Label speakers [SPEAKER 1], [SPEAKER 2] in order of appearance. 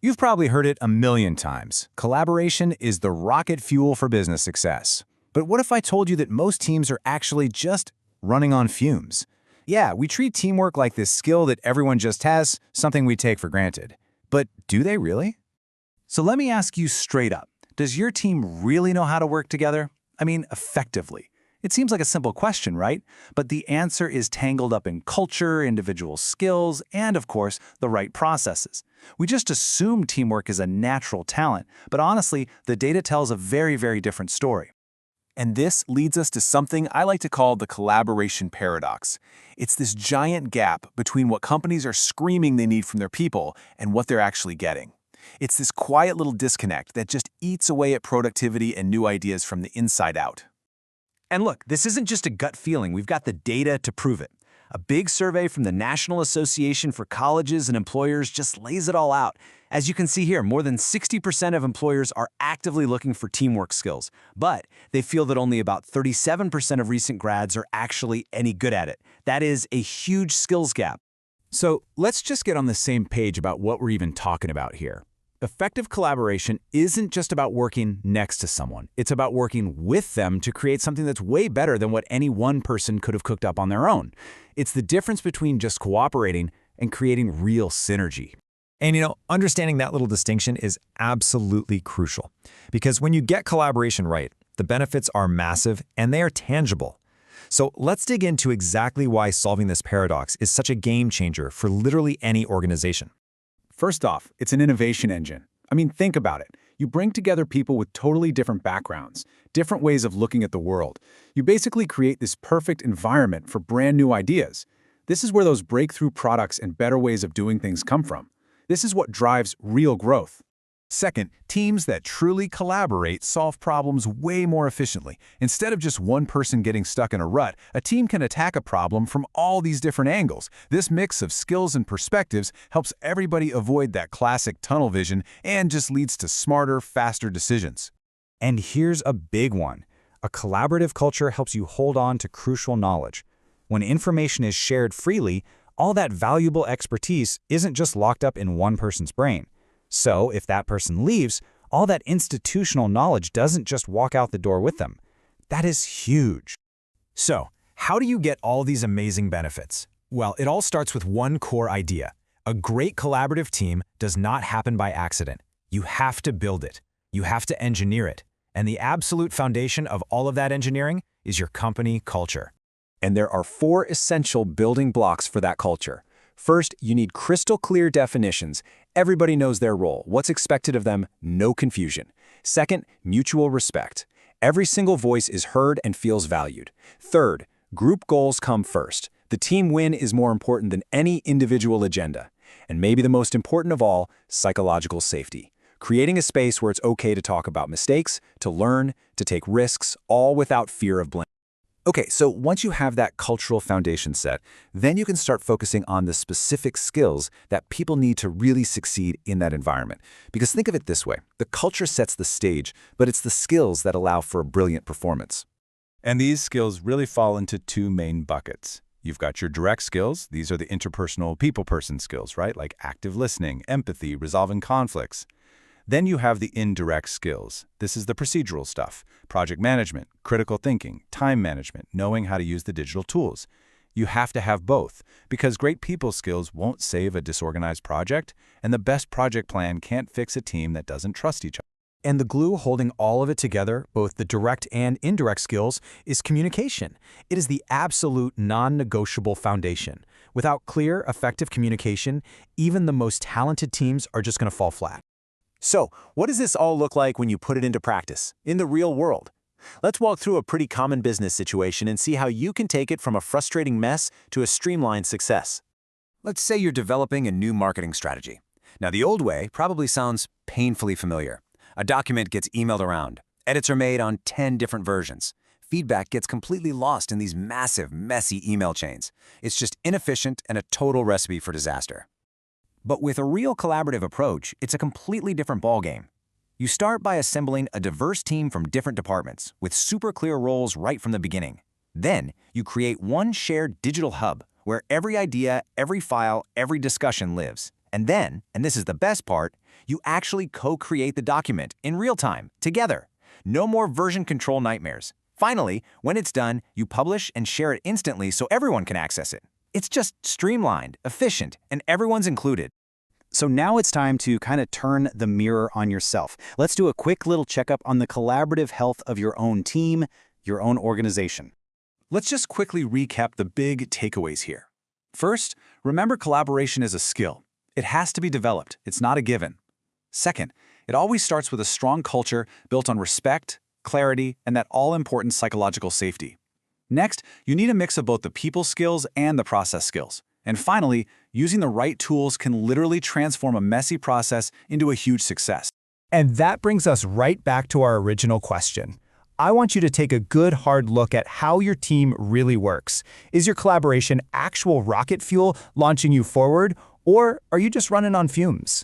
[SPEAKER 1] You've probably heard it a million times. Collaboration is the rocket fuel for business success. But what if I told you that most teams are actually just running on fumes? Yeah, we treat teamwork like this skill that everyone just has, something we take for granted. But do they really? So let me ask you straight up. Does your team really know how to work together? I mean, effectively. It seems like a simple question, right? But the answer is tangled up in culture, individual skills, and of course, the right processes. We just assume teamwork is a natural talent, but honestly, the data tells a very, very different story. And this leads us to something I like to call the collaboration paradox. It's this giant gap between what companies are screaming they need from their people and what they're actually getting. It's this quiet little disconnect that just eats away at productivity and new ideas from the inside out. And look, this isn't just a gut feeling. We've got the data to prove it. A big survey from the National Association for Colleges and Employers just lays it all out. As you can see here, more than 60% of employers are actively looking for teamwork skills, but they feel that only about 37% of recent grads are actually any good at it. That is a huge skills gap. So let's just get on the same page about what we're even talking about here. Effective collaboration isn't just about working next to someone. It's about working with them to create something that's way better than what any one person could have cooked up on their own. It's the difference between just cooperating and creating real synergy.
[SPEAKER 2] And understanding that little distinction is absolutely crucial. Because when you get collaboration right, the benefits are massive and they are tangible. So let's dig into exactly why solving this paradox is such a game changer for literally any organization.
[SPEAKER 1] First off, it's an innovation engine. I mean, think about it. You bring together people with totally different backgrounds, different ways of looking at the world. You basically create this perfect environment for brand new ideas. This is where those breakthrough products and better ways of doing things come from. This is what drives real growth. Second, teams that truly collaborate solve problems way more efficiently. Instead of just one person getting stuck in a rut, a team can attack a problem from all these different angles. This mix of skills and perspectives helps everybody avoid that classic tunnel vision and just leads to smarter, faster decisions.
[SPEAKER 2] And here's a big one. A collaborative culture helps you hold on to crucial knowledge. When information is shared freely, all that valuable expertise isn't just locked up in one person's brain. So, if that person leaves, all that institutional knowledge doesn't just walk out the door with them. That is huge. So, how do you get all these amazing benefits? Well, it all starts with one core idea. A great collaborative team does not happen by accident. You have to build it. You have to engineer it. And the absolute foundation of all of that engineering is your company culture.
[SPEAKER 1] And there are 4 essential building blocks for that culture. First, you need crystal clear definitions. Everybody knows their role, what's expected of them, no confusion. Second, mutual respect. Every single voice is heard and feels valued. Third, group goals come first. The team win is more important than any individual agenda. And maybe the most important of all, psychological safety. Creating a space where it's okay to talk about mistakes, to learn, to take risks, all without fear of blame. Okay, so once you have that cultural foundation set, then you can start focusing on the specific skills that people need to really succeed in that environment. Because think of it this way, the culture sets the stage, but it's the skills that allow for a brilliant performance. And these skills really fall into 2 main buckets. You've got your direct skills. These are the interpersonal people-person skills, right? Like active listening, empathy, resolving conflicts. Then you have the indirect skills. This is the procedural stuff, project management, critical thinking, time management, knowing how to use the digital tools. You have to have both, because great people skills won't save a disorganized project, and the best project plan can't fix a team that doesn't trust each other.
[SPEAKER 2] And the glue holding all of it together, both the direct and indirect skills, is communication. It is the absolute non-negotiable foundation. Without clear, effective communication, even the most talented teams are just going to fall flat.
[SPEAKER 1] So, what does this all look like when you put it into practice, in the real world? Let's walk through a pretty common business situation and see how you can take it from a frustrating mess to a streamlined success. Let's say you're developing a new marketing strategy. Now, the old way probably sounds painfully familiar. A document gets emailed around. Edits are made on 10 different versions. Feedback gets completely lost in these massive, messy email chains. It's just inefficient and a total recipe for disaster. But with a real collaborative approach, it's a completely different ballgame. You start by assembling a diverse team from different departments with super clear roles right from the beginning. Then, you create one shared digital hub where every idea, every file, every discussion lives.
[SPEAKER 3] And then, and this is the best part, you actually co-create the document in real time, together. No more version control nightmares. Finally, when it's done, you publish and share it instantly so everyone can access it. It's just streamlined, efficient, and everyone's included.
[SPEAKER 2] So now it's time to kind of turn the mirror on yourself. Let's do a quick little checkup on the collaborative health of your own team, your own organization.
[SPEAKER 1] Let's just quickly recap the big takeaways here. First, remember collaboration is a skill. It has to be developed. It's not a given. Second, it always starts with a strong culture built on respect, clarity, and that all-important psychological safety. Next, you need a mix of both the people skills and the process skills. And finally, using the right tools can literally transform a messy process into a huge success.
[SPEAKER 4] And that brings us right back to our original question. I want you to take a good hard look at how your team really works. Is your collaboration actual rocket fuel launching you forward, or are you just running on fumes?